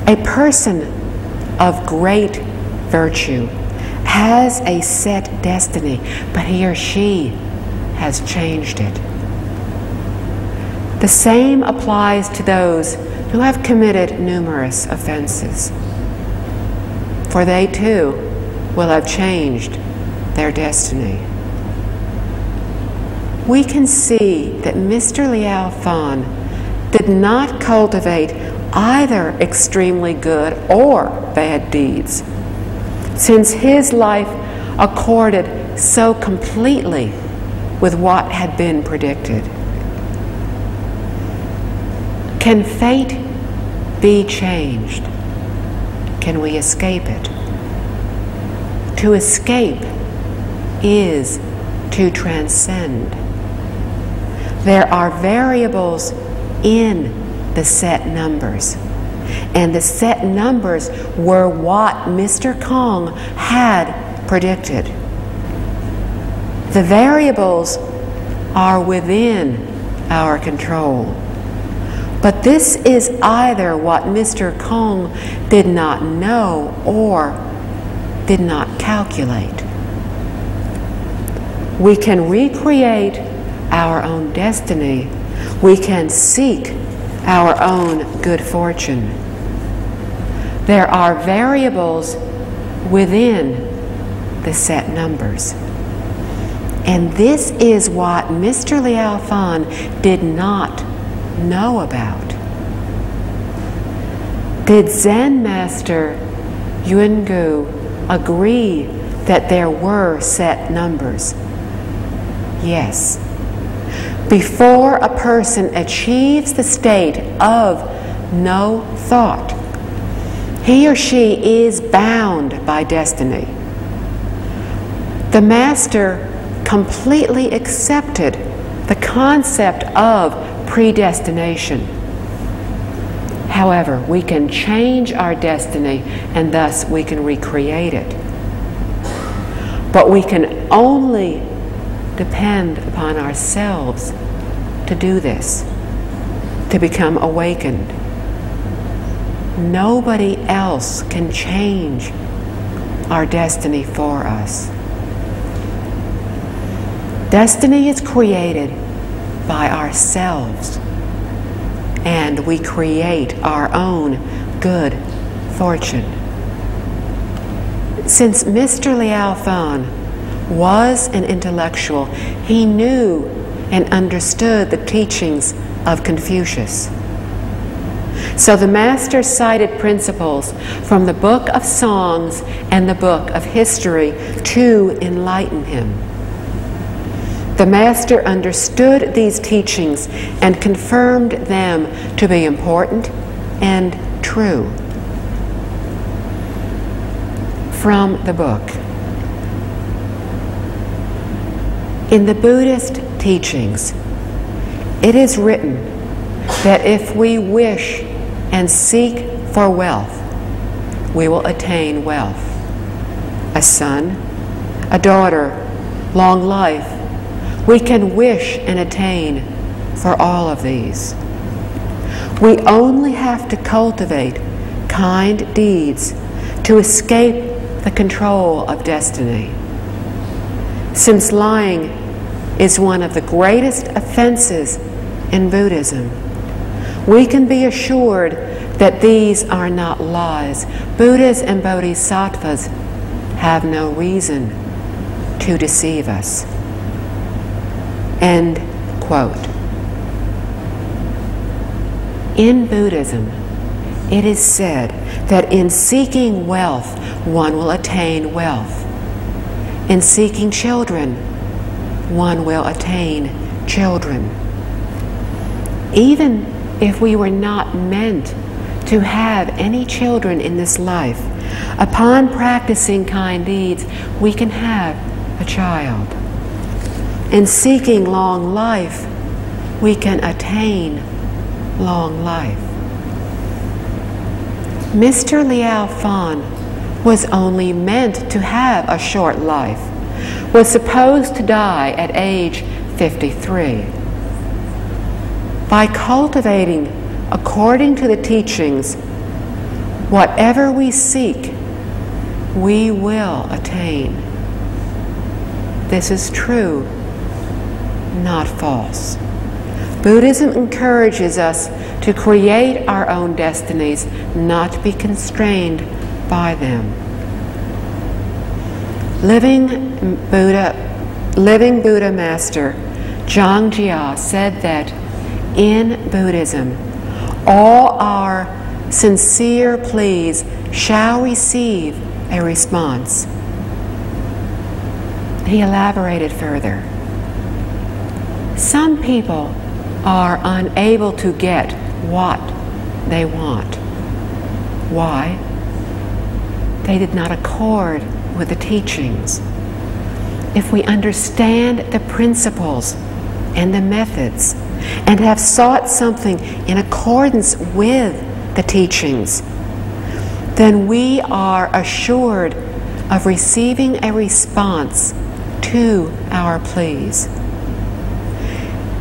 A person of great virtue has a set destiny, but he or she has changed it. The same applies to those who have committed numerous offenses, for they too will have changed their destiny. We can see that Mr. Liao Fan did not cultivate either extremely good or bad deeds, since his life accorded so completely with what had been predicted. Can fate be changed? Can we escape it? To escape is to transcend. There are variables in the set numbers, and the set numbers were what Mr. Kong had predicted. The variables are within our control. But this is either what Mr. Kong did not know or did not calculate. We can recreate our own destiny. We can seek our own good fortune. There are variables within the set numbers. And this is what Mr. Liao Fan did not know about. Did Zen Master Yungu agree that there were set numbers? Yes. Before a person achieves the state of no thought, he or she is bound by destiny. The Master completely accepted the concept of predestination. However, we can change our destiny and thus we can recreate it. But we can only depend upon ourselves to do this, to become awakened. Nobody else can change our destiny for us. Destiny is created by ourselves, and we create our own good fortune. Since Mr. Liao Fan was an intellectual, he knew and understood the teachings of Confucius. So the Master cited principles from the Book of Songs and the Book of History to enlighten him. The Master understood these teachings and confirmed them to be important and true. From the book. In the Buddhist teachings, it is written that if we wish and seek for wealth, we will attain wealth. A son, a daughter, long life. We can wish and attain for all of these. We only have to cultivate kind deeds to escape the control of destiny. Since lying is one of the greatest offenses in Buddhism, we can be assured that these are not lies. Buddhas and Bodhisattvas have no reason to deceive us. End quote. In Buddhism, it is said that in seeking wealth, one will attain wealth. In seeking children, one will attain children. Even if we were not meant to have any children in this life, upon practicing kind deeds, we can have a child. In seeking long life, we can attain long life. Mr. Liao Fan was only meant to have a short life, was supposed to die at age 53. By cultivating according to the teachings, Whatever we seek, we will attain. This is true, not false. Buddhism encourages us to create our own destinies, not to be constrained by them. Living Buddha Master Zhang Jia said that in Buddhism, all our sincere pleas shall receive a response. He elaborated further. Some people are unable to get what they want. Why? They did not accord with the teachings. If we understand the principles and the methods and have sought something in accordance with the teachings, then we are assured of receiving a response to our pleas.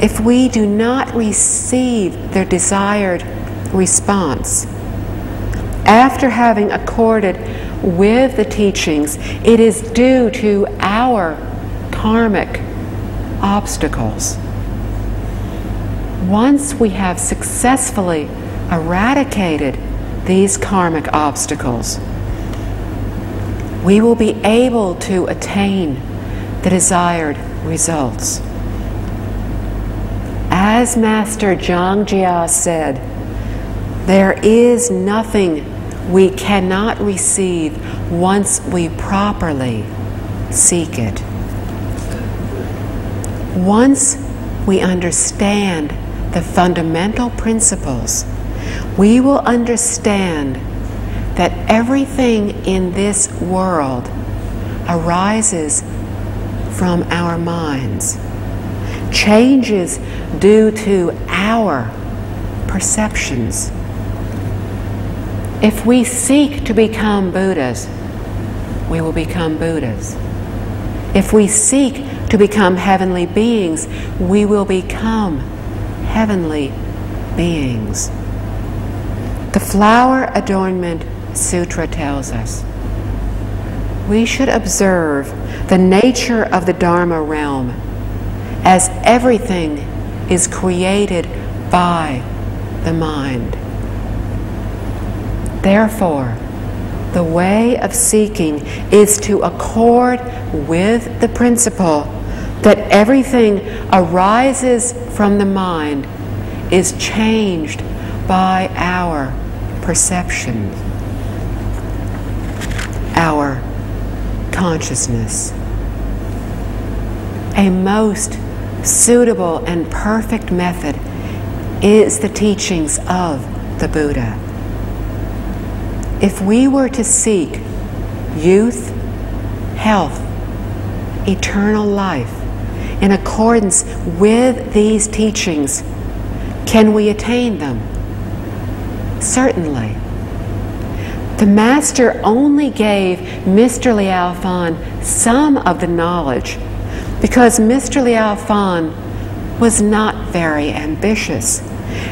If we do not receive the desired response, after having accorded with the teachings, it is due to our karmic obstacles. Once we have successfully eradicated these karmic obstacles, we will be able to attain the desired results. As Master Zhang Jia said, there is nothing we cannot receive once we properly seek it. Once we understand the fundamental principles, we will understand that everything in this world arises from our minds, changes due to our perceptions. If we seek to become Buddhas, we will become Buddhas. If we seek to become heavenly beings, we will become heavenly beings. The Flower Adornment Sutra tells us we should observe the nature of the Dharma realm as everything is created by the mind. Therefore, the way of seeking is to accord with the principle that everything arises from the mind is changed by our perception, our consciousness. A most suitable and perfect method is the teachings of the Buddha. If we were to seek youth, health, eternal life in accordance with these teachings, can we attain them? Certainly. The Master only gave Mr. Liao Fan some of the knowledge because Mr. Liao Fan was not very ambitious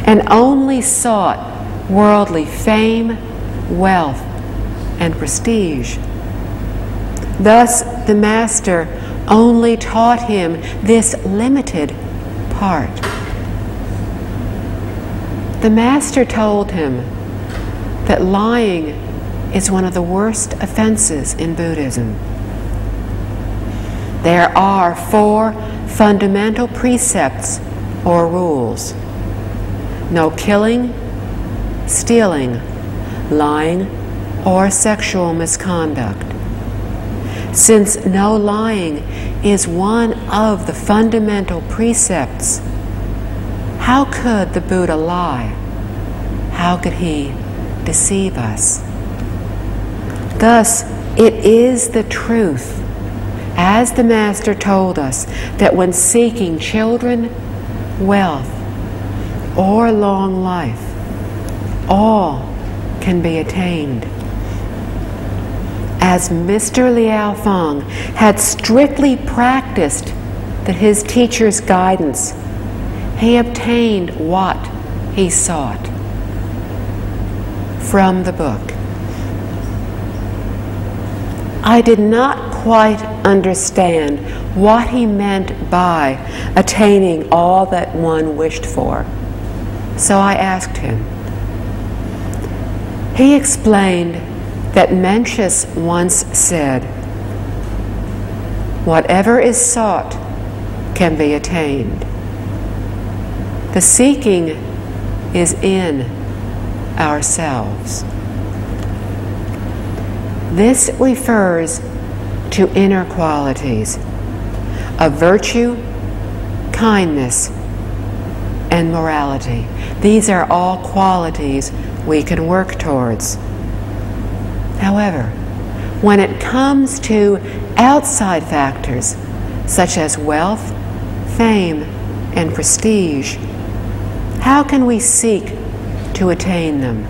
and only sought worldly fame, wealth, and prestige. Thus, the Master only taught him this limited part. The Master told him that lying is one of the worst offenses in Buddhism. There are 4 fundamental precepts or rules: no killing, stealing, lying, or sexual misconduct. Since no lying is one of the fundamental precepts, how could the Buddha lie? How could he deceive us? Thus, it is the truth, as the Master told us, that when seeking children, wealth, or long life, all can be attained. As Mr. Liao Fan had strictly practiced his teacher's guidance, he obtained what he sought. From the book. I did not quite understand what he meant by attaining all that one wished for. So I asked him. He explained that Mencius once said, "Whatever is sought can be attained. The seeking is in ourselves." This refers to inner qualities of virtue, kindness, and morality. These are all qualities we can work towards. However, when it comes to outside factors such as wealth, fame, and prestige, how can we seek to attain them?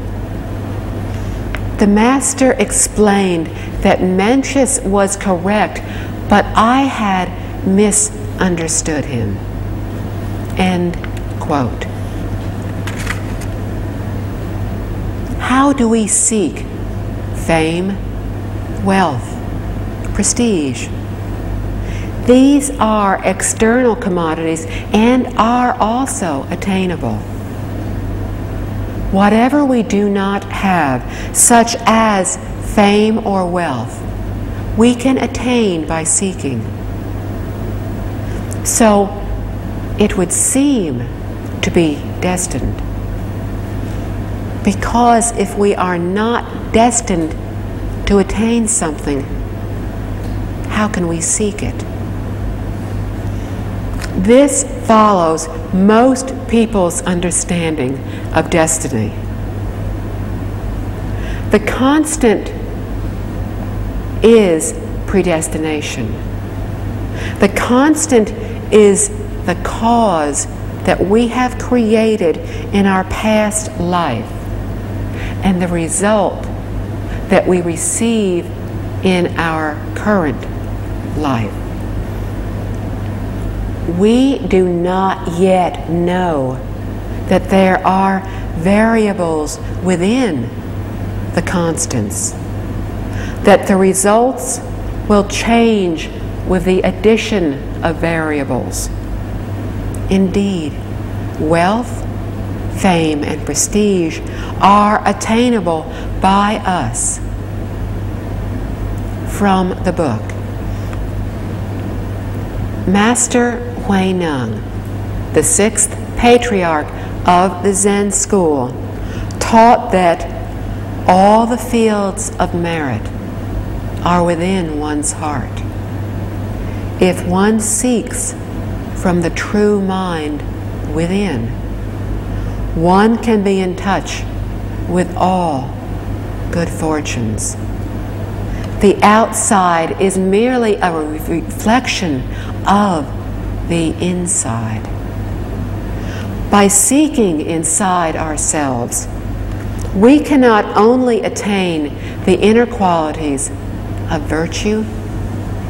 The Master explained that Mencius was correct, but I had misunderstood him. End quote. How do we seek fame, wealth, prestige? These are external commodities and are also attainable. Whatever we do not have, such as fame or wealth, we can attain by seeking. So it would seem to be destined. Because if we are not destined to attain something, how can we seek it? This follows most people's understanding of destiny. The constant is predestination. The constant is the cause that we have created in our past life and the result that we receive in our current life. We do not yet know that there are variables within the constants, that the results will change with the addition of variables. Indeed, wealth, fame, and prestige are attainable by us. From the book, Master Huineng, the sixth patriarch of the Zen school, taught that all the fields of merit are within one's heart. If one seeks from the true mind within, one can be in touch with all good fortunes. The outside is merely a reflection of the inside. By seeking inside ourselves, we can not only attain the inner qualities of virtue,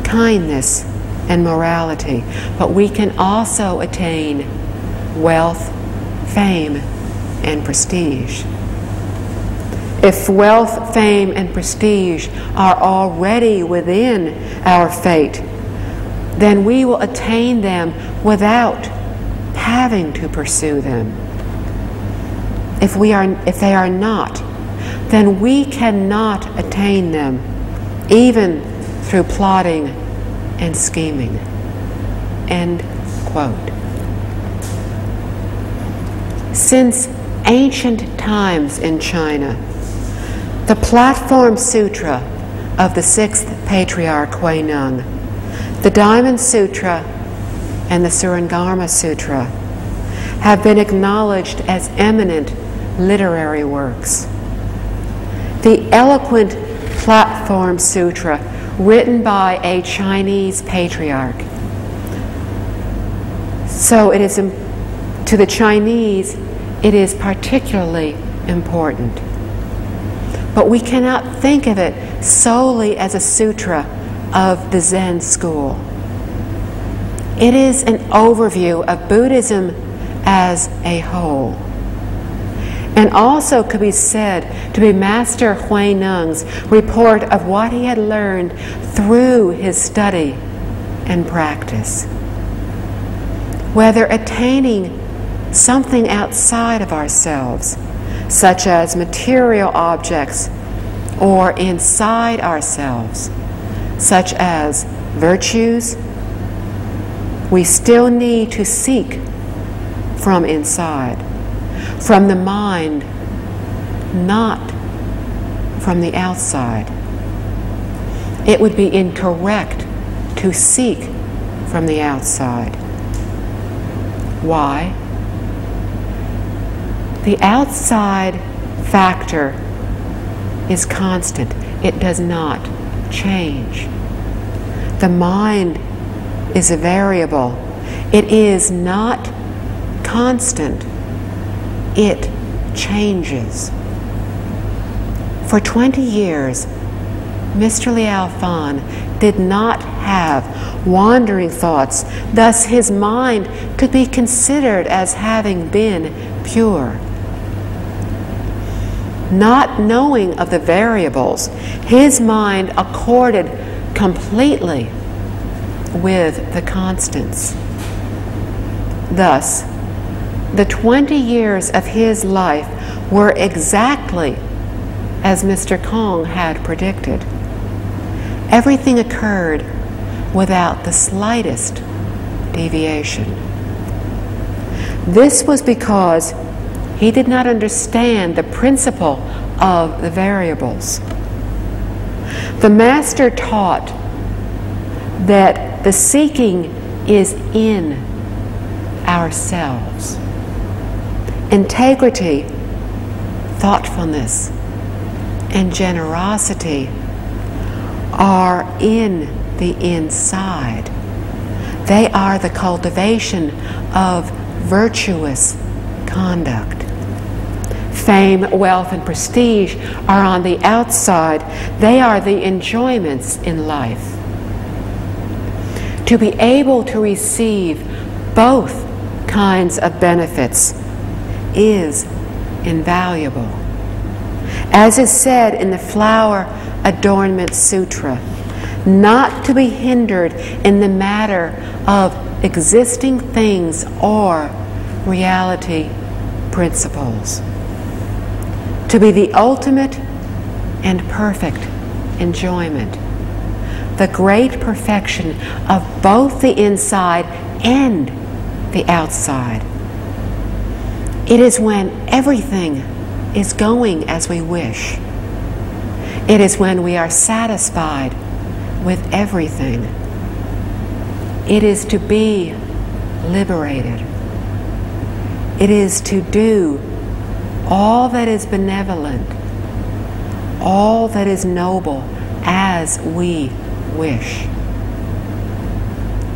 kindness, and morality, but we can also attain wealth, fame, and prestige. If wealth, fame, and prestige are already within our fate, then we will attain them without having to pursue them. If they are not, then we cannot attain them, even through plotting and scheming. End quote. Since ancient times in China, the Platform Sutra of the sixth patriarch Huineng, the Diamond Sutra, and the Surangama Sutra have been acknowledged as eminent literary works. The eloquent Platform Sutra, written by a Chinese patriarch. So it is, to the Chinese, it is particularly important. But we cannot think of it solely as a sutra of the Zen school. It is an overview of Buddhism as a whole. and also could be said to be Master Huineng's report of what he had learned through his study and practice. Whether attaining something outside of ourselves, such as material objects, or inside ourselves, such as virtues, we still need to seek from inside, from the mind, not from the outside. It would be incorrect to seek from the outside. Why? The outside factor is constant. It does not change. The mind is a variable. It is not constant. It changes. For 20 years, Mr. Liao Fan did not have wandering thoughts, thus his mind could be considered as having been pure. Not knowing of the variables, his mind accorded completely with the constants. Thus, the 20 years of his life were exactly as Mr. Kong had predicted. Everything occurred without the slightest deviation. This was because he did not understand the principle of the variables. The Master taught that the seeking is in ourselves. Integrity, thoughtfulness, and generosity are in the inside. They are the cultivation of virtuous conduct. Fame, wealth, and prestige are on the outside. They are the enjoyments in life. To be able to receive both kinds of benefits is invaluable. As is said in the Flower Adornment Sutra, not to be hindered in the matter of existing things or reality principles. To be the ultimate and perfect enjoyment, the great perfection of both the inside and the outside. It is when everything is going as we wish. It is when we are satisfied with everything. It is to be liberated. It is to do all that is benevolent, all that is noble as we wish.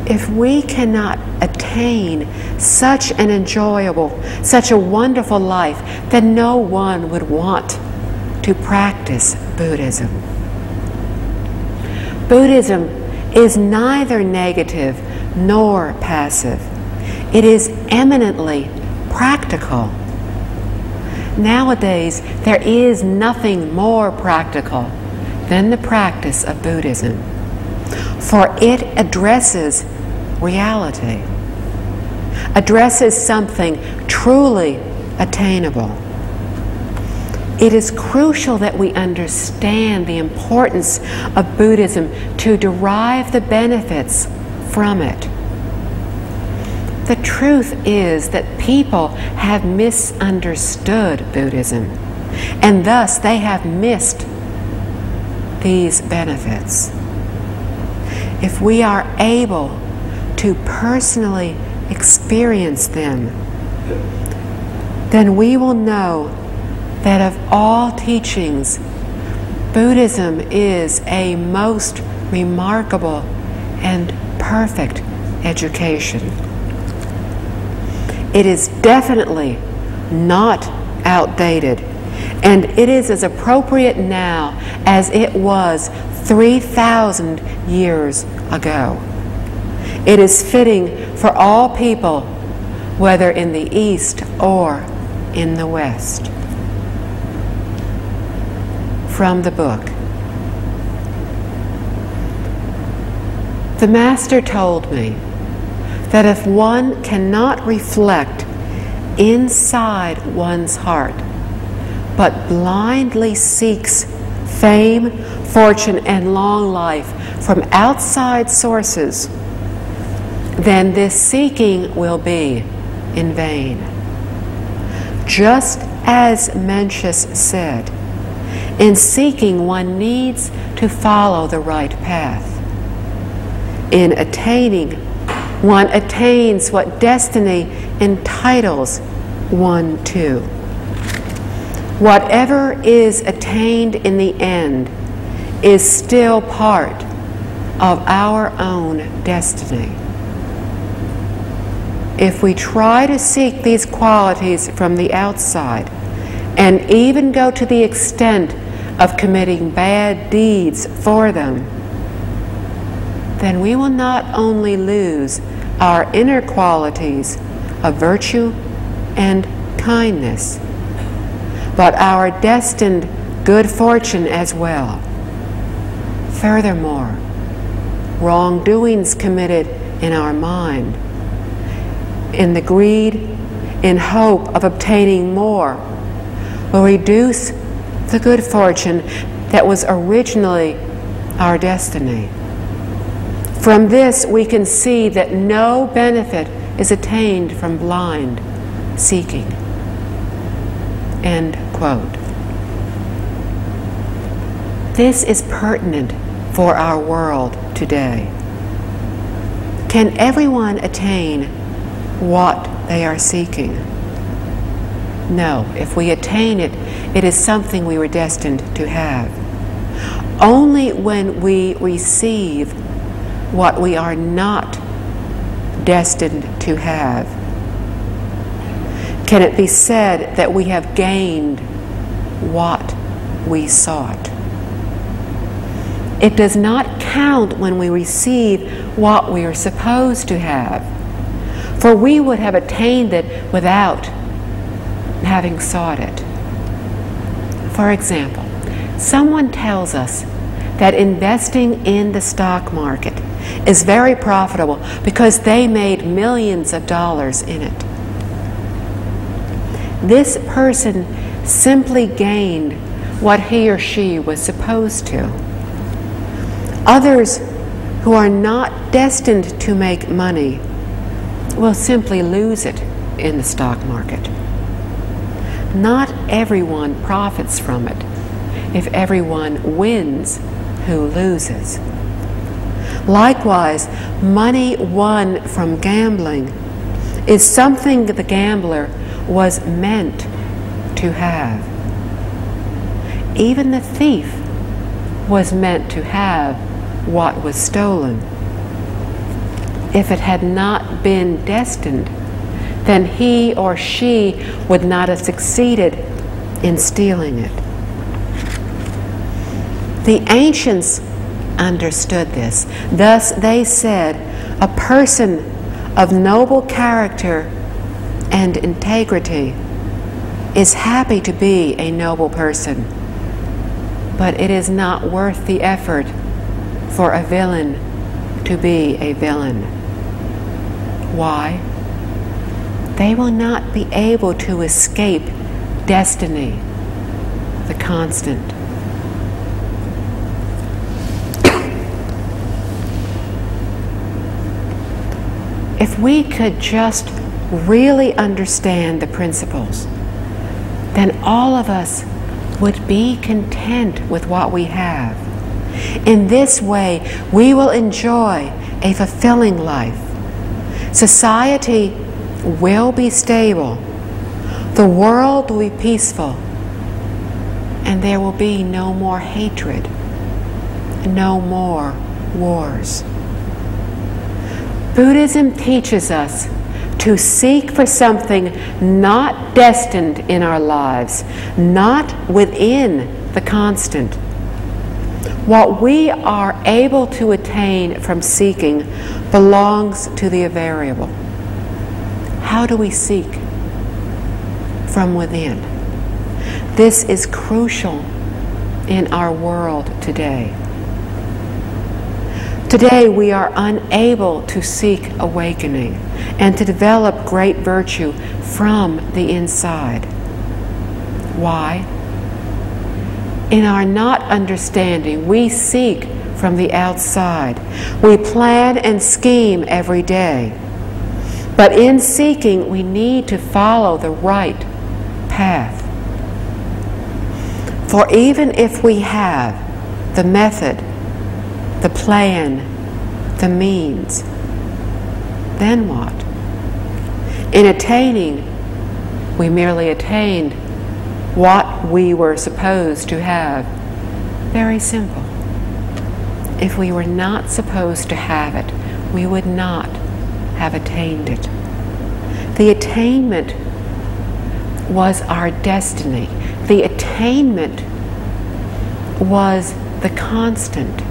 If we cannot attain such an enjoyable, such a wonderful life, then no one would want to practice Buddhism. Buddhism is neither negative nor passive. It is eminently practical. Nowadays, there is nothing more practical than the practice of Buddhism, for it addresses reality, addresses something truly attainable. It is crucial that we understand the importance of Buddhism to derive the benefits from it. The truth is that people have misunderstood Buddhism, and thus they have missed these benefits. If we are able to personally experience them, then we will know that of all teachings, Buddhism is a most remarkable and perfect education. It is definitely not outdated, and it is as appropriate now as it was 3,000 years ago. It is fitting for all people, whether in the East or in the West. from the book. The Master told me that if one cannot reflect inside one's heart, but blindly seeks fame, fortune, and long life from outside sources, then this seeking will be in vain. Just as Mencius said, in seeking one needs to follow the right path. In attaining, one attains what destiny entitles one to. Whatever is attained in the end is still part of our own destiny. If we try to seek these qualities from the outside, and even go to the extent of committing bad deeds for them, then we will not only lose our inner qualities of virtue and kindness, but our destined good fortune as well. Furthermore, wrongdoings committed in our mind, in the greed, in hope of obtaining more, will reduce the good fortune that was originally our destiny. From this, we can see that no benefit is attained from blind seeking. End quote. This is pertinent for our world today. Can everyone attain what they are seeking? No. If we attain it, it is something we were destined to have. Only when we receive what we are not destined to have can it be said that we have gained what we sought. It does not count when we receive what we are supposed to have, for we would have attained it without having sought it. For example, someone tells us that investing in the stock market is very profitable because they made millions of dollars in it. This person simply gained what he or she was supposed to. Others who are not destined to make money will simply lose it in the stock market. Not everyone profits from it. If everyone wins, who loses? Likewise, money won from gambling is something that the gambler was meant to have. Even the thief was meant to have what was stolen. If it had not been destined, then he or she would not have succeeded in stealing it. The ancients understood this. Thus they said, a person of noble character and integrity is happy to be a noble person, but it is not worth the effort for a villain to be a villain. Why? They will not be able to escape destiny, the constant. If we could just really understand the principles, then all of us would be content with what we have. In this way, we will enjoy a fulfilling life. Society will be stable, the world will be peaceful, and there will be no more hatred, no more wars. Buddhism teaches us to seek for something not destined in our lives, not within the constant. What we are able to attain from seeking belongs to the variable. How do we seek? From within. This is crucial in our world today. Today we are unable to seek awakening and to develop great virtue from the inside. Why? In our not understanding, we seek from the outside. We plan and scheme every day. But in seeking, we need to follow the right path. For even if we have the method, the plan, the means, then what? In attaining, we merely attained what we were supposed to have. Very simple. If we were not supposed to have it, we would not have attained it. The attainment was our destiny. The attainment was the constant.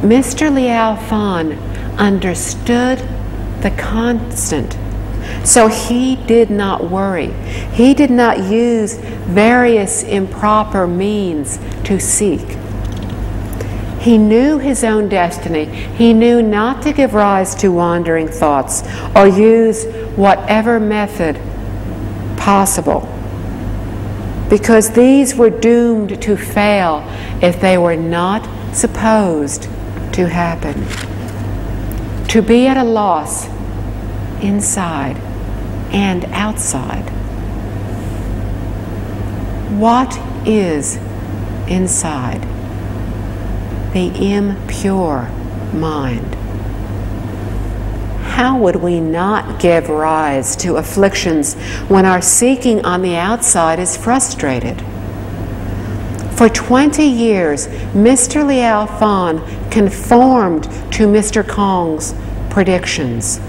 Mr. Liao Fan understood the constant, so he did not worry. He did not use various improper means to seek. He knew his own destiny. He knew not to give rise to wandering thoughts or use whatever method possible, because these were doomed to fail if they were not supposed to happen. To be at a loss inside and outside. What is inside? The impure mind. How would we not give rise to afflictions when our seeking on the outside is frustrated? For 20 years, Mr. Liao Fan conformed to Mr. Kong's predictions.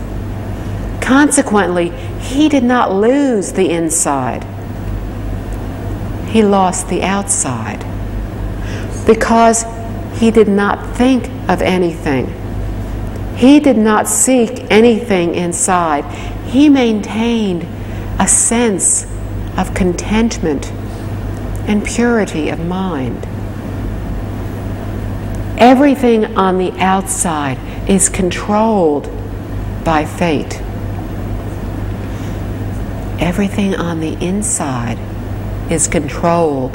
Consequently, he did not lose the inside. He lost the outside because he did not think of anything. He did not seek anything inside. He maintained a sense of contentment and purity of mind. Everything on the outside is controlled by fate. Everything on the inside is controlled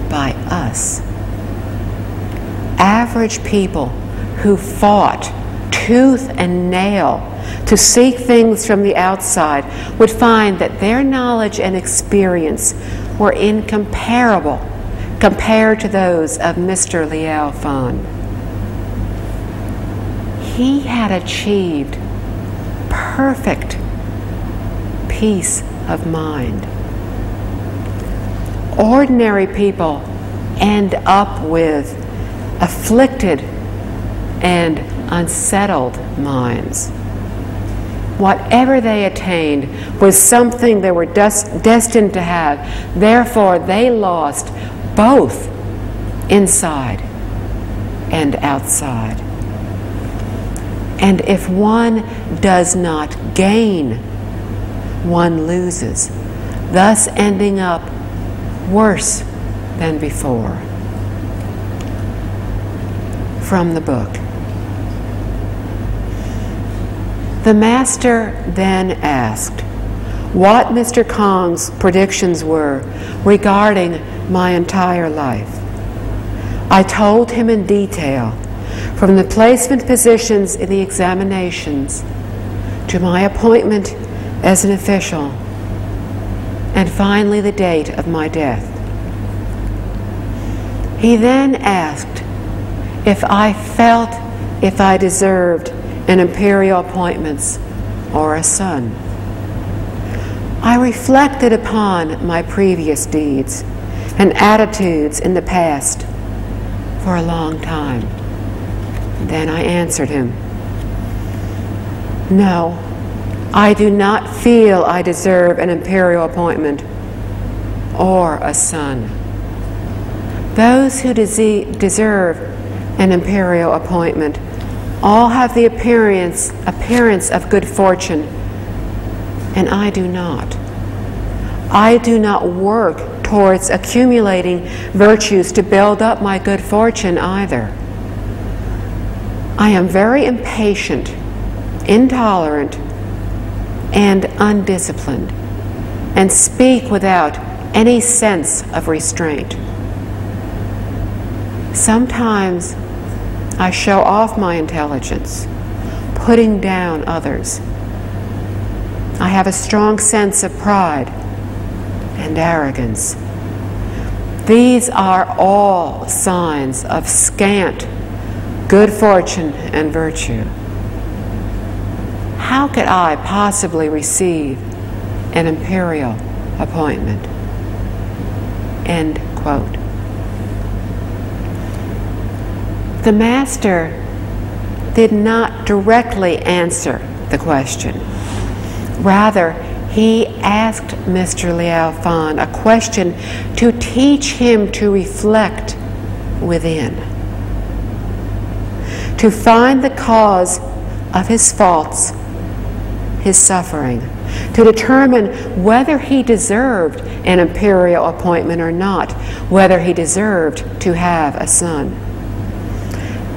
by us. Average people who fought tooth and nail to seek things from the outside would find that their knowledge and experience were incomparable compared to those of Mr. Liao Fan. He had achieved perfect peace of mind. Ordinary people end up with afflicted and unsettled minds. Whatever they attained was something they were destined to have. Therefore, they lost both inside and outside. And if one does not gain, one loses, thus ending up worse than before. From the book. The master then asked what Mr. Kong's predictions were regarding my entire life. I told him in detail, from the placement positions in the examinations to my appointment as an official, and finally the date of my death. He then asked if I felt if I deserved an imperial appointment or a son. I reflected upon my previous deeds and attitudes in the past for a long time. Then I answered him, no, I do not feel I deserve an imperial appointment or a son. Those who deserve an imperial appointment all have the appearance of good fortune, and I do not. I do not work towards accumulating virtues to build up my good fortune either. I am very impatient, intolerant, and undisciplined, and speak without any sense of restraint. Sometimes I show off my intelligence, putting down others. I have a strong sense of pride and arrogance. These are all signs of scant good fortune and virtue. How could I possibly receive an imperial appointment? End quote. The master did not directly answer the question. Rather, he asked Mr. Liao Fan a question to teach him to reflect within, to find the cause of his faults, his suffering, to determine whether he deserved an imperial appointment or not, whether he deserved to have a son.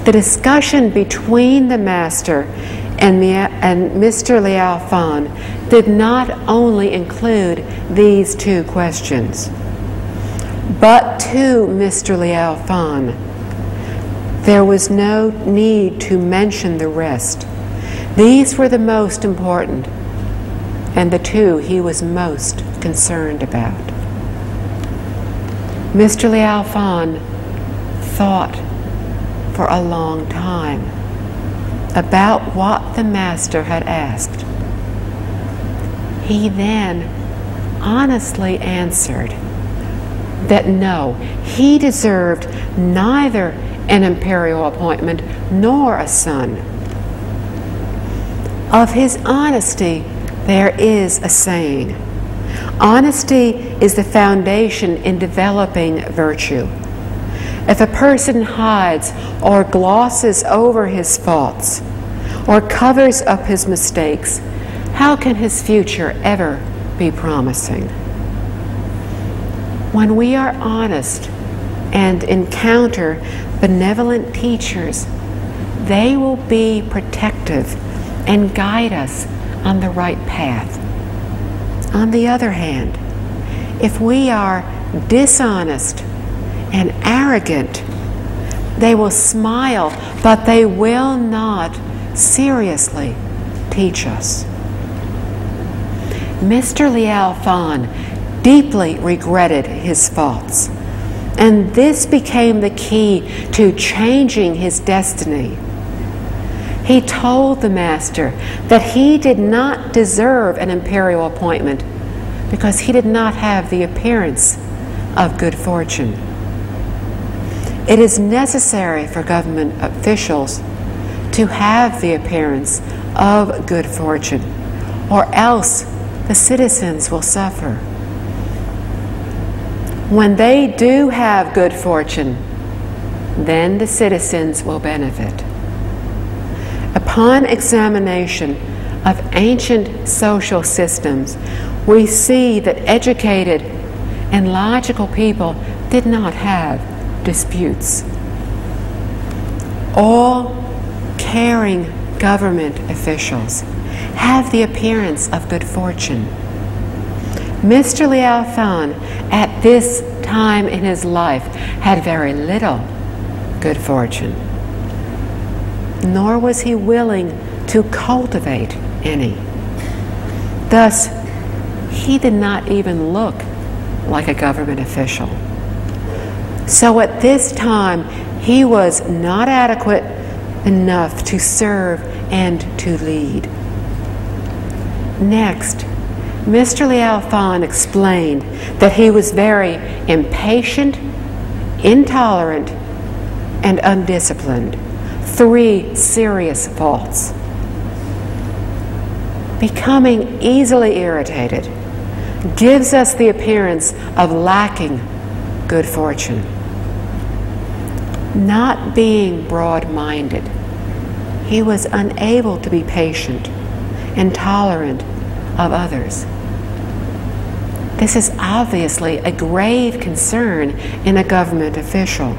The discussion between the master and Mr. Liao Fan did not only include these two questions, but to Mr. Liao Fan, there was no need to mention the rest. These were the most important, and the two he was most concerned about. Mr. Liao Fan thought for a long time about what the master had asked. He then honestly answered that no, he deserved neither an imperial appointment nor a son. Of his honesty, there is a saying. Honesty is the foundation in developing virtue. If a person hides or glosses over his faults or covers up his mistakes, how can his future ever be promising? When we are honest and encounter benevolent teachers, they will be protective and guide us on the right path. On the other hand, if we are dishonest and arrogant, they will smile, but they will not seriously teach us. Mr. Liao Fan deeply regretted his faults, and this became the key to changing his destiny. He told the master that he did not deserve an imperial appointment because he did not have the appearance of good fortune. It is necessary for government officials to have the appearance of good fortune, or else the citizens will suffer. When they do have good fortune, then the citizens will benefit. Upon examination of ancient social systems, we see that educated and logical people did not have disputes. All caring government officials have the appearance of good fortune. Mr. Liao Fan, at this time in his life, had very little good fortune, nor was he willing to cultivate any. Thus, he did not even look like a government official. So at this time, he was not adequate enough to serve and to lead. Next, Mr. Liao Fan explained that he was very impatient, intolerant, and undisciplined. 3 serious faults. Becoming easily irritated gives us the appearance of lacking good fortune. Not being broad-minded, he was unable to be patient and tolerant of others. This is obviously a grave concern in a government official,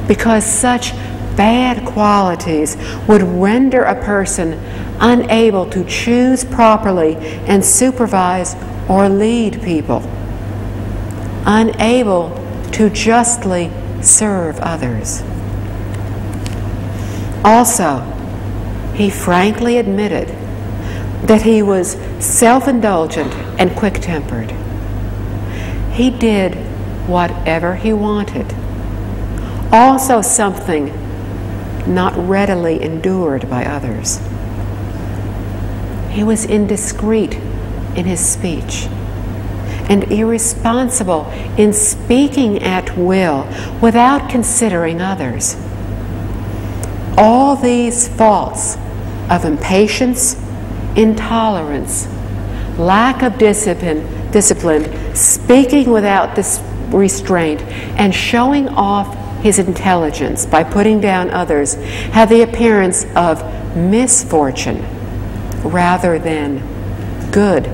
because such bad qualities would render a person unable to choose properly and supervise or lead people, unable to justly serve others. Also, he frankly admitted that he was self-indulgent and quick-tempered. He did whatever he wanted, also something not readily endured by others. He was indiscreet in his speech and irresponsible in speaking at will without considering others. All these faults of impatience, intolerance, lack of discipline, speaking without restraint, and showing off his intelligence by putting down others have the appearance of misfortune rather than good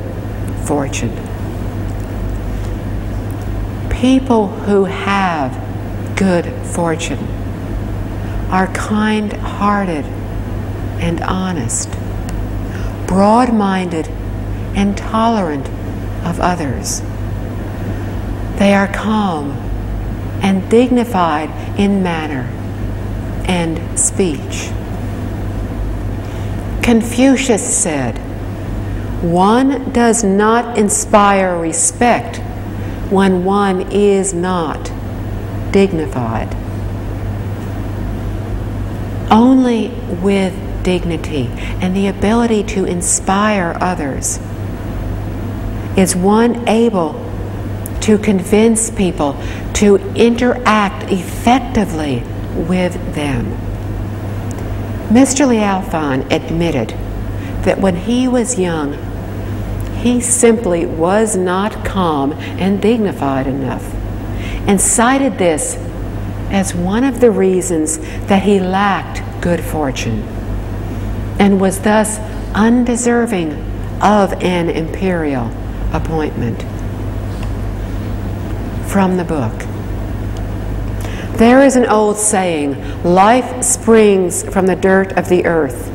fortune. People who have good fortune are kind-hearted and honest, broad-minded and tolerant of others. They are calm and dignified in manner and speech. Confucius said, "One does not inspire respect when one is not dignified." Only with dignity and the ability to inspire others is one able to convince people to interact effectively with them. Mr. Liao admitted that when he was young, he simply was not calm and dignified enough, and cited this as one of the reasons that he lacked good fortune and was thus undeserving of an imperial appointment. From the book. There is an old saying, "Life springs from the dirt of the earth,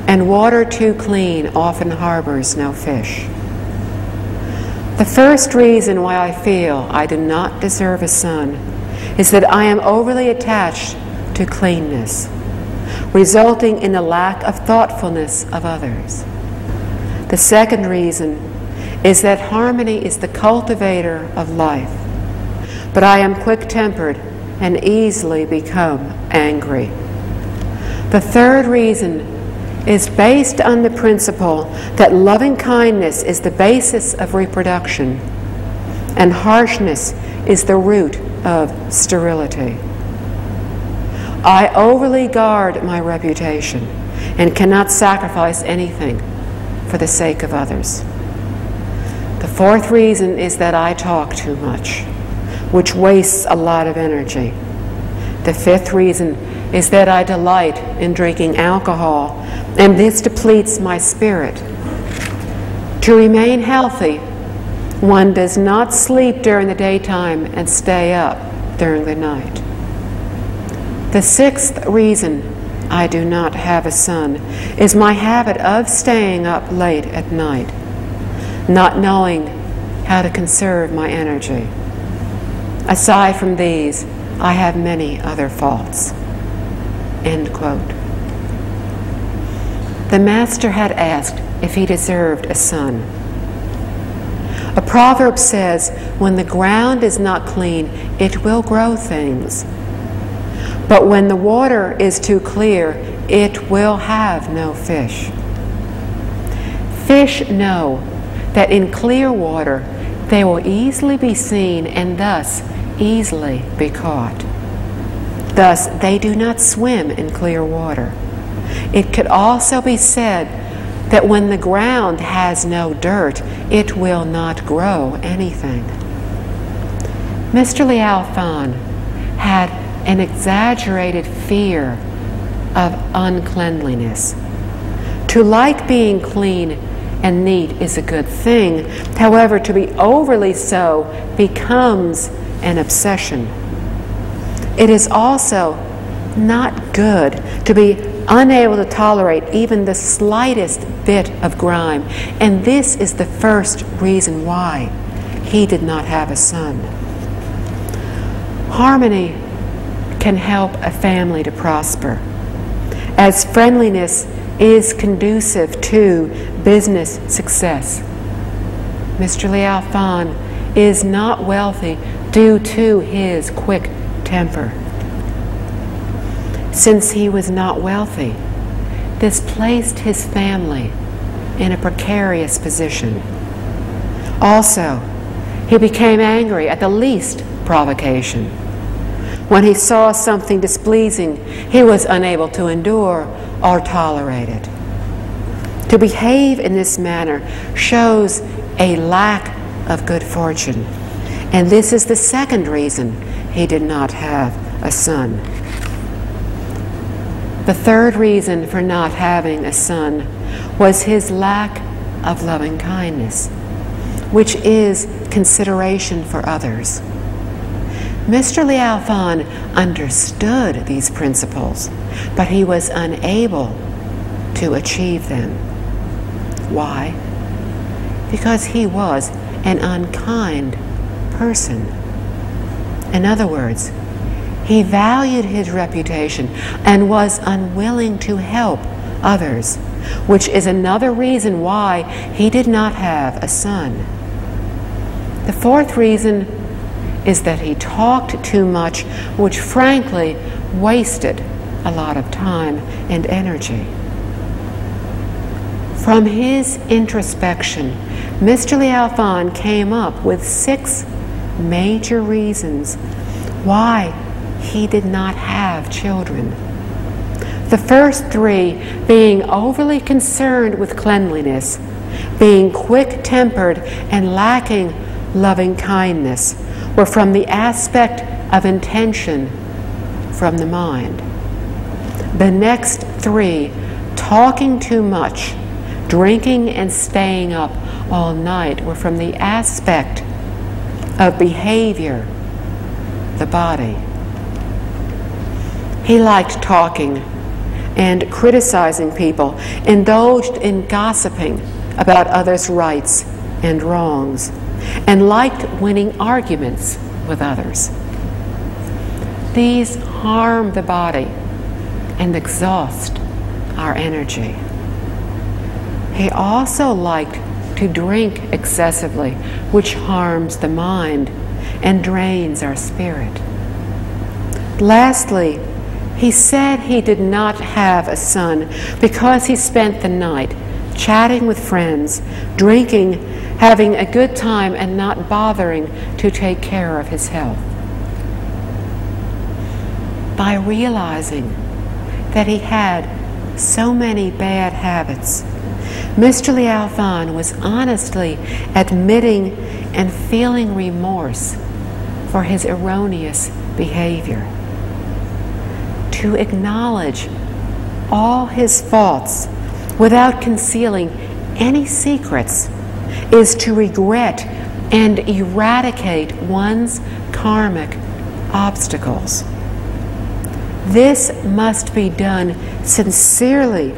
and water too clean often harbors no fish." The first reason why I feel I do not deserve a son is that I am overly attached to cleanness, resulting in a lack of thoughtfulness of others. The second reason is that harmony is the cultivator of life, but I am quick-tempered and easily become angry. The third reason is based on the principle that loving kindness is the basis of reproduction, and harshness is the root of sterility. I overly guard my reputation and cannot sacrifice anything for the sake of others. The fourth reason is that I talk too much, which wastes a lot of energy. The fifth reason is that I delight in drinking alcohol, and this depletes my spirit. To remain healthy, one does not sleep during the daytime and stay up during the night. The sixth reason I do not have a son is my habit of staying up late at night, not knowing how to conserve my energy. Aside from these, I have many other faults. End quote. The master had asked if he deserved a son. A proverb says, "When the ground is not clean, it will grow things. But when the water is too clear, it will have no fish." Fish know that in clear water they will easily be seen and thus easily be caught. Thus, they do not swim in clear water. It could also be said that when the ground has no dirt, it will not grow anything. Mr. Liao had an exaggerated fear of uncleanliness. To like being clean and neat is a good thing. However, to be overly so becomes an obsession. It is also not good to be unable to tolerate even the slightest bit of grime. And this is the first reason why he did not have a son. Harmony can help a family to prosper, as friendliness is conducive to business success. Mr. Liao Fan is not wealthy due to his quick temper. Since he was not wealthy, this placed his family in a precarious position. Also, he became angry at the least provocation. When he saw something displeasing, he was unable to endure or tolerate it. To behave in this manner shows a lack of good fortune, and this is the second reason he did not have a son. The third reason for not having a son was his lack of loving kindness, which is consideration for others. Mr. Liao Fan understood these principles, but he was unable to achieve them. Why? Because he was an unkind person. In other words, he valued his reputation and was unwilling to help others, which is another reason why he did not have a son. The fourth reason is that he talked too much, which frankly wasted a lot of time and energy. From his introspection, Mr. Liao Fan came up with 6 major reasons why he did not have children. The first 3 being overly concerned with cleanliness, being quick-tempered and lacking loving kindness, were from the aspect of intention from the mind. The next 3, talking too much, drinking and staying up all night, were from the aspect of behavior, the body. He liked talking and criticizing people, indulged in gossiping about others' rights and wrongs, and liked winning arguments with others. These harm the body and exhaust our energy. He also liked to drink excessively, which harms the mind and drains our spirit. Lastly, he said he did not have a son because he spent the night chatting with friends, drinking, having a good time, and not bothering to take care of his health. By realizing that he had so many bad habits, Mr. Liao Fan was honestly admitting and feeling remorse for his erroneous behavior. To acknowledge all his faults without concealing any secrets is to regret and eradicate one's karmic obstacles. This must be done sincerely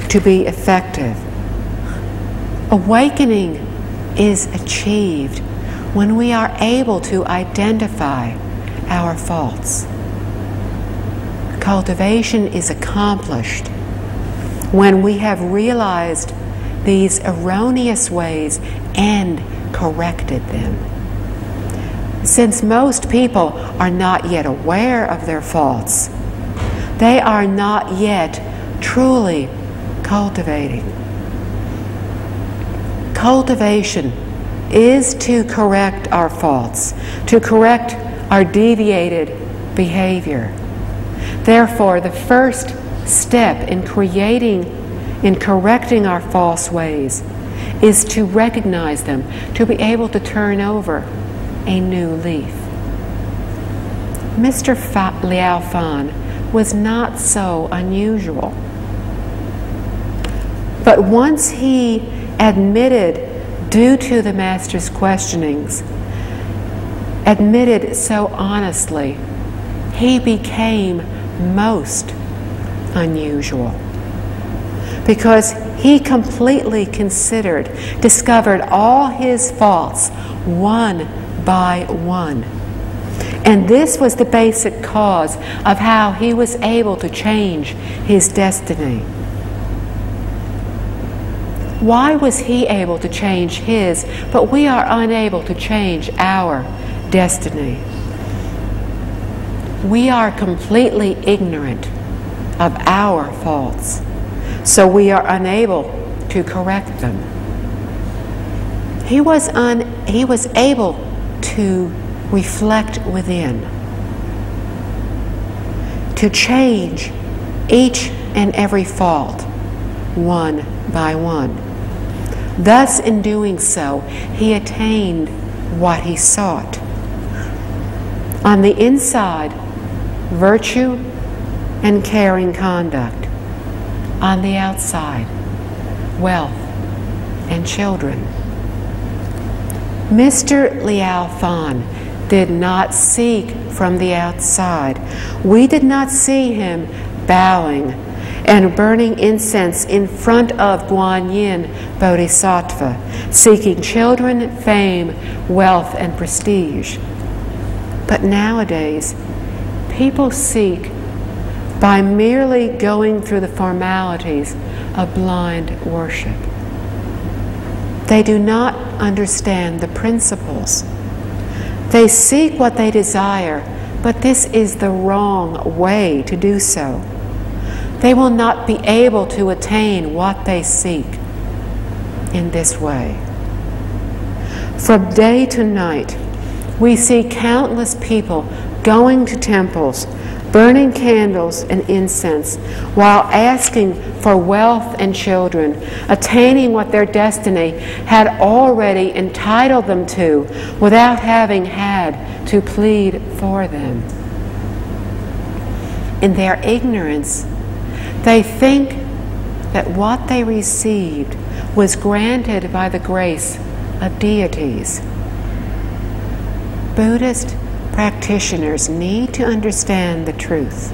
to be effective. Awakening is achieved when we are able to identify our faults. Cultivation is accomplished when we have realized these erroneous ways and corrected them. Since most people are not yet aware of their faults, they are not yet truly cultivating. Cultivation is to correct our faults, to correct our deviated behavior. Therefore, the first step in correcting our false ways is to recognize them, to be able to turn over a new leaf. Mr. Liao Fan was not so unusual. But once he admitted, due to the Master's questionings, admitted so honestly, he became most unusual. Because he completely discovered all his faults one by one. And this was the basic cause of how he was able to change his destiny. Why was he able to change his, but we are unable to change our destiny? We are completely ignorant of our faults, so we are unable to correct them. He was able to reflect within, to change each and every fault one by one. Thus, in doing so, he attained what he sought. On the inside, virtue and caring conduct. On the outside, wealth and children. Mr. Liao Fan did not seek from the outside. We did not see him bowing and burning incense in front of Guanyin Bodhisattva, seeking children, fame, wealth, and prestige. But nowadays, people seek by merely going through the formalities of blind worship. They do not understand the principles. They seek what they desire, but this is the wrong way to do so. They will not be able to attain what they seek in this way. From day to night, we see countless people going to temples, burning candles and incense, while asking for wealth and children, attaining what their destiny had already entitled them to without having had to plead for them. In their ignorance, they think that what they received was granted by the grace of deities. Buddhist practitioners need to understand the truth,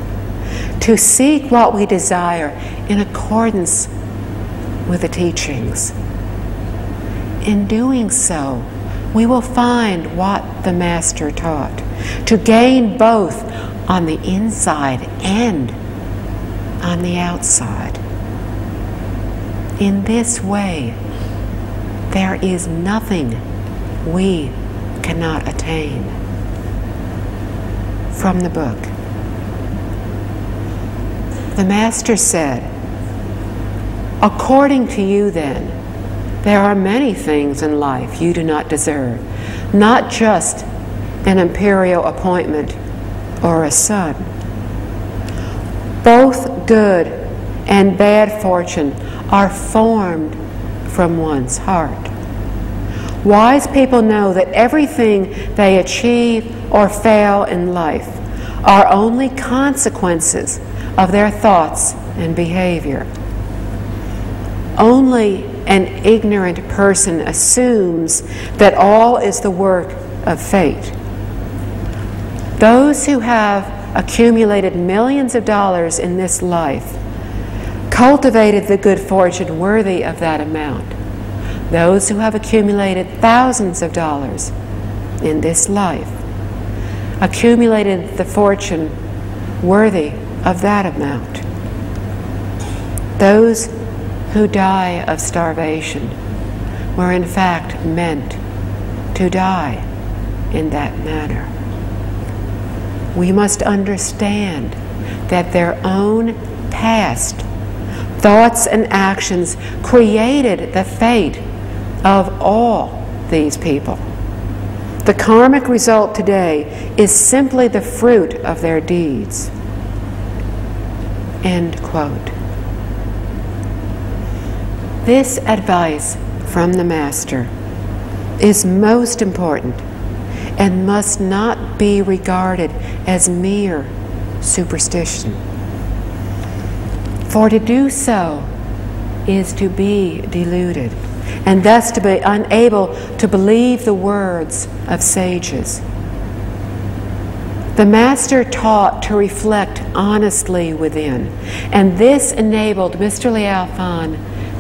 to seek what we desire in accordance with the teachings. In doing so, we will find what the Master taught, to gain both on the inside and on the outside. In this way, there is nothing we cannot attain. From the book. The Master said, "According to you then, there are many things in life you do not deserve, not just an imperial appointment or a son. Both good and bad fortune are formed from one's heart. Wise people know that everything they achieve or fail in life are only consequences of their thoughts and behavior. Only an ignorant person assumes that all is the work of fate. Those who have accumulated millions of dollars in this life cultivated the good fortune worthy of that amount. Those who have accumulated thousands of dollars in this life accumulated the fortune worthy of that amount. Those who die of starvation were in fact meant to die in that manner. We must understand that their own past thoughts and actions created the fate of all these people. The karmic result today is simply the fruit of their deeds." End quote. This advice from the Master is most important and must not be regarded as mere superstition. For to do so is to be deluded. and thus to be unable to believe the words of sages. The Master taught to reflect honestly within, and this enabled Mr. Liao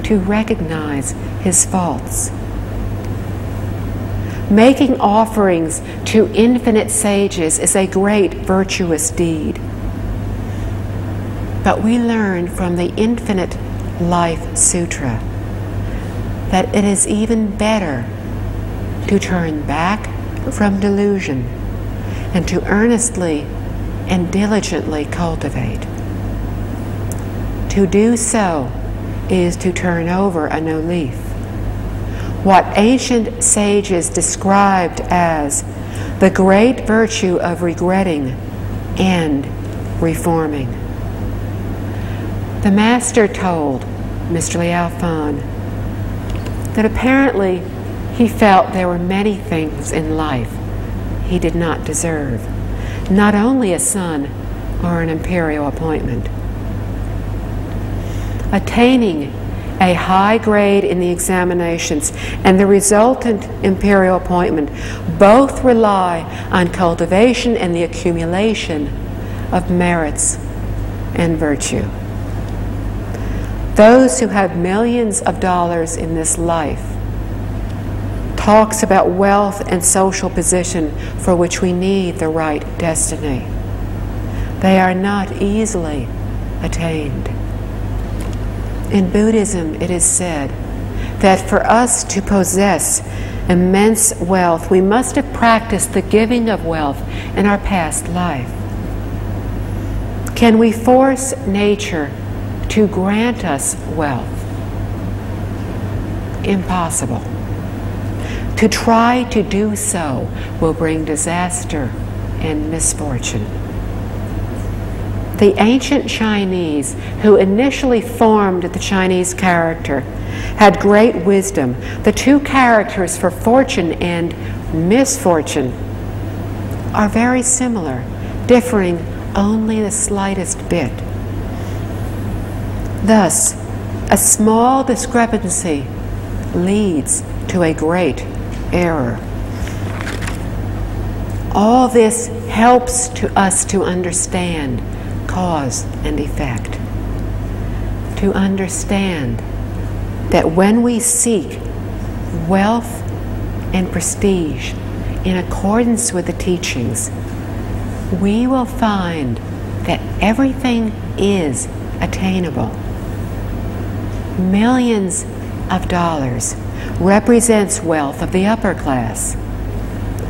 to recognize his faults. Making offerings to infinite sages is a great virtuous deed. But we learn from the Infinite Life Sutra that it is even better to turn back from delusion and to earnestly and diligently cultivate. To do so is to turn over a new leaf. What ancient sages described as the great virtue of regretting and reforming. The Master told Mr. Liao that apparently he felt there were many things in life he did not deserve, not only a son or an imperial appointment. Attaining a high grade in the examinations and the resultant imperial appointment both rely on cultivation and the accumulation of merits and virtue. Those who have millions of dollars in this life talks about wealth and social position for which we need the right destiny. They are not easily attained. In Buddhism, it is said that for us to possess immense wealth, we must have practiced the giving of wealth in our past life. Can we force nature to grant us wealth? Impossible. To try to do so will bring disaster and misfortune. The ancient Chinese, who initially formed the Chinese character, had great wisdom. The two characters for fortune and misfortune are very similar, differing only the slightest bit. Thus, a small discrepancy leads to a great error. All this helps us to understand cause and effect. To understand that when we seek wealth and prestige in accordance with the teachings, we will find that everything is attainable. Millions of dollars represents wealth of the upper class.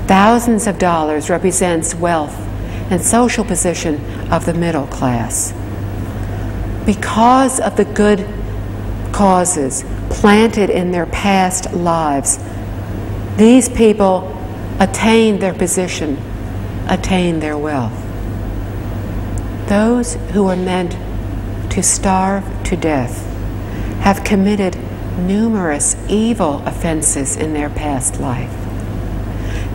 Thousands of dollars represents wealth and social position of the middle class. Because of the good causes planted in their past lives, these people attain their position, attain their wealth. Those who are meant to starve to death have committed numerous evil offenses in their past life.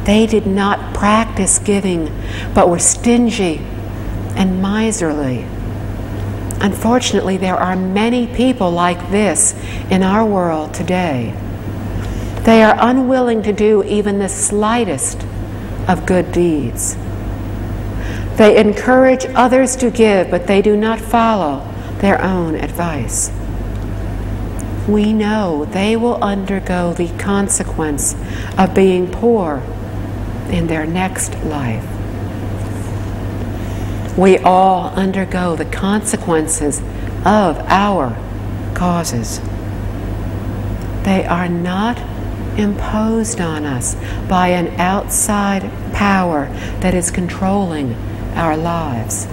They did not practice giving, but were stingy and miserly. Unfortunately, there are many people like this in our world today. They are unwilling to do even the slightest of good deeds. They encourage others to give, but they do not follow their own advice. We know they will undergo the consequence of being poor in their next life. We all undergo the consequences of our causes. They are not imposed on us by an outside power that is controlling our lives.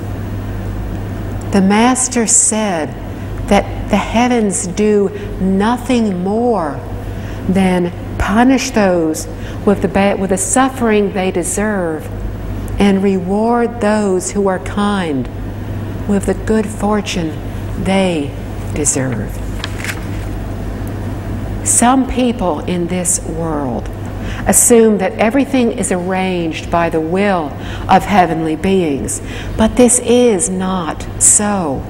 The Master said that the heavens do nothing more than punish those with the suffering they deserve and reward those who are kind with the good fortune they deserve. Some people in this world assume that everything is arranged by the will of heavenly beings, but this is not so.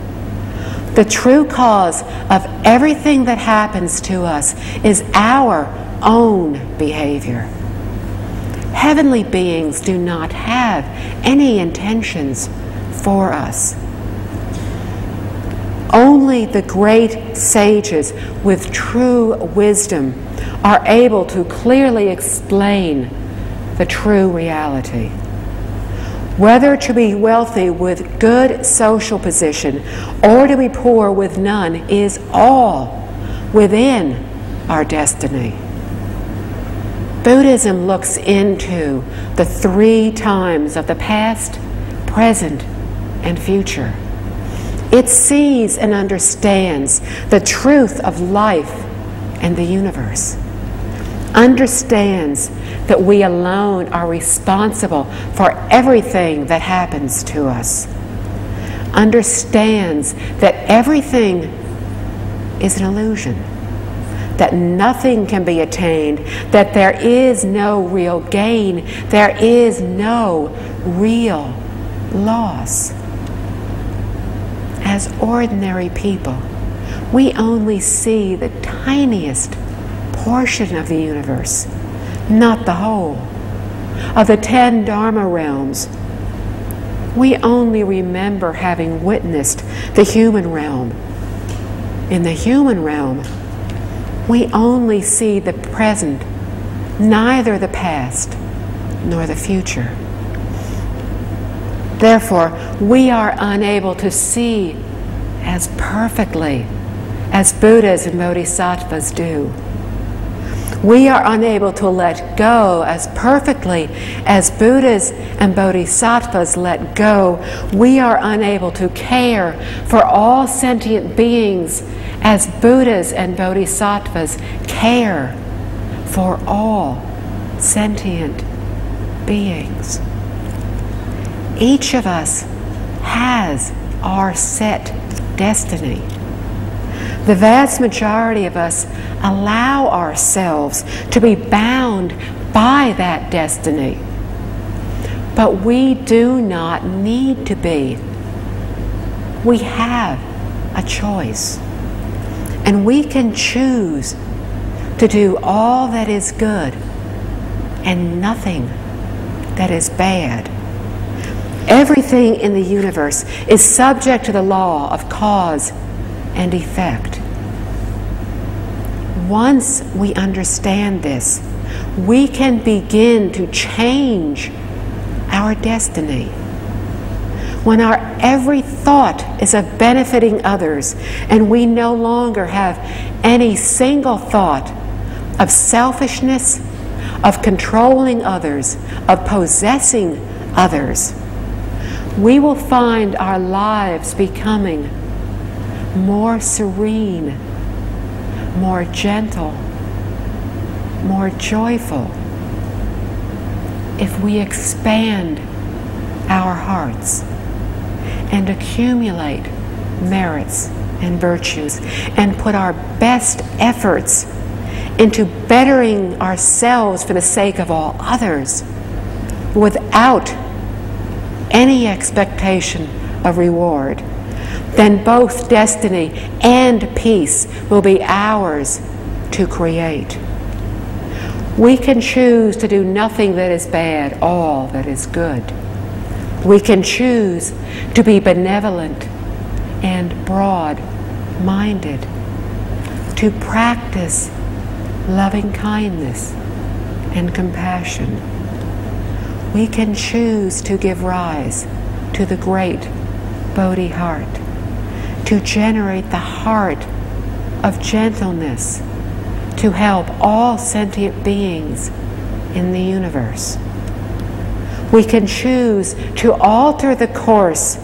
The true cause of everything that happens to us is our own behavior. Heavenly beings do not have any intentions for us. Only the great sages with true wisdom are able to clearly explain the true reality. Whether to be wealthy with good social position or to be poor with none is all within our destiny. Buddhism looks into the 3 times of the past, present, and future. It sees and understands the truth of life and the universe. Understands that we alone are responsible for everything that happens to us. Understands that everything is an illusion, that nothing can be attained, that there is no real gain, there is no real loss. As ordinary people, we only see the tiniest portion of the universe, not the whole. Of the 10 Dharma realms, we only remember having witnessed the human realm. In the human realm, we only see the present, neither the past nor the future. Therefore, we are unable to see as perfectly as Buddhas and Bodhisattvas do. We are unable to let go as perfectly as Buddhas and Bodhisattvas let go. We are unable to care for all sentient beings as Buddhas and Bodhisattvas care for all sentient beings. Each of us has our set destiny. The vast majority of us allow ourselves to be bound by that destiny. But we do not need to be. We have a choice. And we can choose to do all that is good and nothing that is bad. Everything in the universe is subject to the law of cause and effect. Once we understand this, we can begin to change our destiny. When our every thought is of benefiting others, and we no longer have any single thought of selfishness, of controlling others, of possessing others, we will find our lives becoming more serene, more gentle, more joyful, if we expand our hearts and accumulate merits and virtues and put our best efforts into bettering ourselves for the sake of all others without any expectation of reward, then both destiny and peace will be ours to create. We can choose to do nothing that is bad, all that is good. We can choose to be benevolent and broad-minded, to practice loving kindness and compassion. We can choose to give rise to the great Bodhi heart, to generate the heart of gentleness, to help all sentient beings in the universe. We can choose to alter the course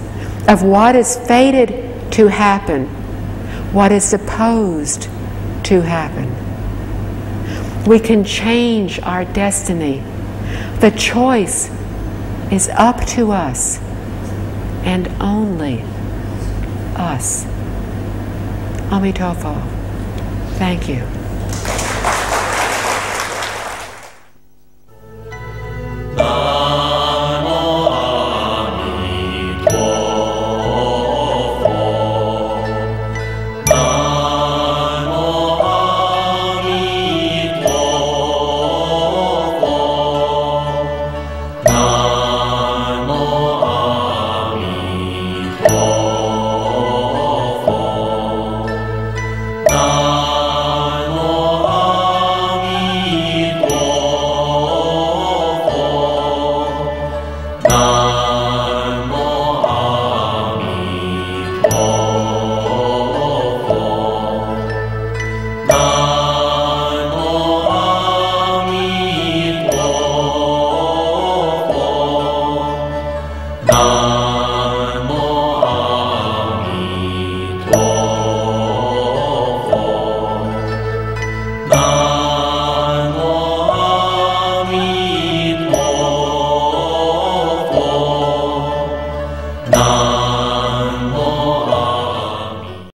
of what is fated to happen, what is supposed to happen. We can change our destiny. The choice is up to us and only us. Amitofo. Thank you.